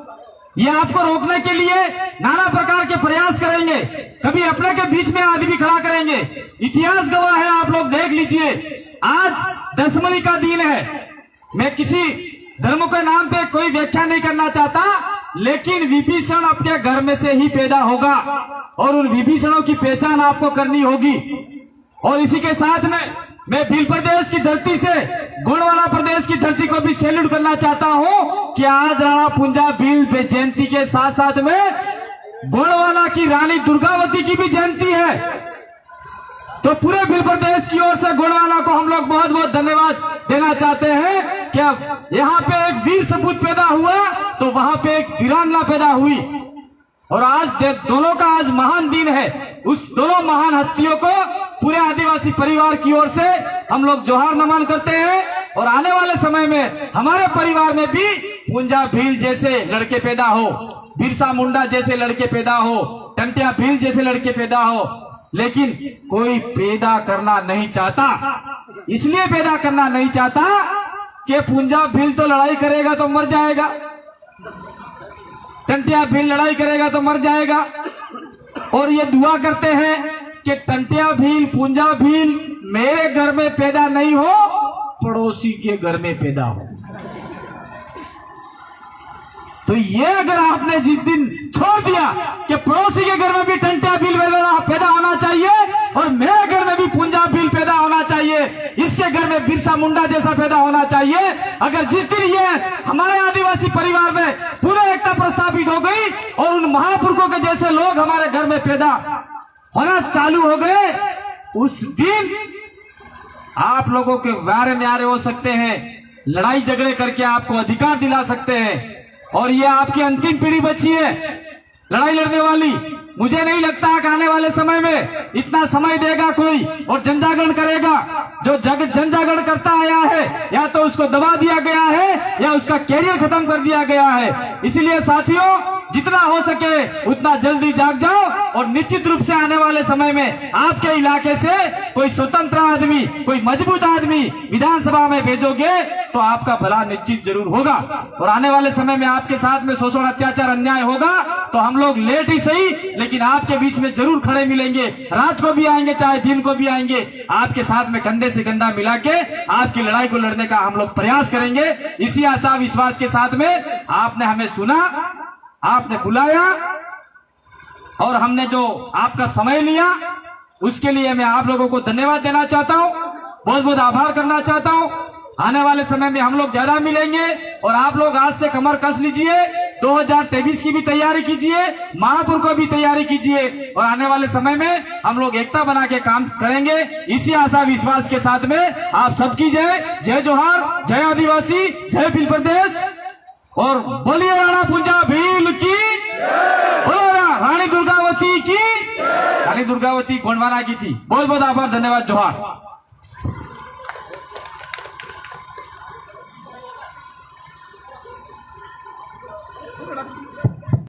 ये आपको रोकने के लिए नाना प्रकार के प्रयास करेंगे, कभी अपने के बीच में आदमी खड़ा करेंगे। इतिहास गवाह है, आप लोग देख लीजिए। आज दशमनी का दिन है। मैं किसी धर्म के नाम पे कोई व्याख्या नहीं करना चाहता, लेकिन विभीषण आपके घर में से ही पैदा होगा और उन विभीषणों की पहचान आपको करनी होगी। और इसी के साथ में मैं भील प्रदेश की धरती से गोंडवाना प्रदेश की धरती को भी सैल्यूट करना चाहता हूं कि आज राणा पुंजा भील जयंती के साथ साथ में गोंडवाना की रानी दुर्गावती की भी जयंती है। तो पूरे भील प्रदेश की ओर से गोंडवाना को हम लोग बहुत बहुत धन्यवाद देना चाहते हैं कि यहाँ पे एक वीर सपूत पैदा हुआ तो वहां पे एक वीरांगना पैदा हुई और आज दोनों का आज महान दिन है। उस दोनों महान हस्तियों को पूरे आदिवासी परिवार की ओर से हम लोग जोहार नमन करते हैं। और आने वाले समय में हमारे परिवार में भी पुंजा भील जैसे लड़के पैदा हो, बिरसा मुंडा जैसे लड़के पैदा हो, टंटिया भील जैसे लड़के पैदा हो, लेकिन कोई पैदा करना नहीं चाहता। इसलिए पैदा करना नहीं चाहता कि पुंजा भील तो लड़ाई करेगा तो मर जाएगा, टंटिया भील लड़ाई करेगा तो मर जाएगा। और ये दुआ करते हैं कि टंटिया भील पुंजा भील मेरे घर में पैदा नहीं हो, पड़ोसी के घर में पैदा हो। तो ये अगर आपने जिस दिन छोड़ दिया कि पड़ोसी के घर में भी टंटिया भील पैदा होना चाहिए और मेरे घर में भी पुंजा भील पैदा होना चाहिए, इसके घर में बिरसा मुंडा जैसा पैदा होना चाहिए, अगर जिस दिन ये हमारे आदिवासी परिवार में पूरा एकता प्रस्थापित हो गई और उन महापुरुषों के जैसे लोग हमारे घर में पैदा होना चालू हो गए, उस दिन आप लोगों के वारे न्यारे हो सकते हैं, लड़ाई झगड़े करके आपको अधिकार दिला सकते हैं। और ये आपकी अंतिम पीढ़ी बची है लड़ाई लड़ने वाली। मुझे नहीं लगता कि आने वाले समय में इतना समय देगा कोई और जनजागरण करेगा। जो जनजागरण करता आया है या तो उसको दबा दिया गया है या उसका कैरियर खत्म कर दिया गया है। इसलिए साथियों, जितना हो सके उतना जल्दी जाग जाओ और निश्चित रूप से आने वाले समय में आपके इलाके से कोई स्वतंत्र आदमी, कोई मजबूत आदमी विधानसभा में भेजोगे तो आपका भला निश्चित जरूर होगा। और आने वाले समय में आपके साथ में शोषण, अत्याचार, अन्याय होगा तो हम लोग लेट ही सही लेकिन आपके बीच में जरूर खड़े मिलेंगे। रात को भी आएंगे, चाहे दिन को भी आएंगे, आपके साथ में कंधे से कंधा मिला के आपकी लड़ाई को लड़ने का हम लोग प्रयास करेंगे। इसी आशा विश्वास के साथ में आपने हमें सुना, आपने बुलाया और हमने जो आपका समय लिया उसके लिए मैं आप लोगों को धन्यवाद देना चाहता हूं, बहुत बहुत आभार करना चाहता हूं। आने वाले समय में हम लोग ज्यादा मिलेंगे और आप लोग आज से कमर कस लीजिए, 2023 की भी तैयारी कीजिए, महापुर को भी तैयारी कीजिए और आने वाले समय में हम लोग एकता बना के काम करेंगे। इसी आशा विश्वास के साथ में आप सबकी जय, जय जोहार, जय आदिवासी, जय भील प्रदेश और बोलिए राणा पुंजा भील की, बोलो रानी दुर्गावती की, रानी दुर्गावती गोंडवाना की थी। बहुत बहुत आभार, धन्यवाद, जोहार।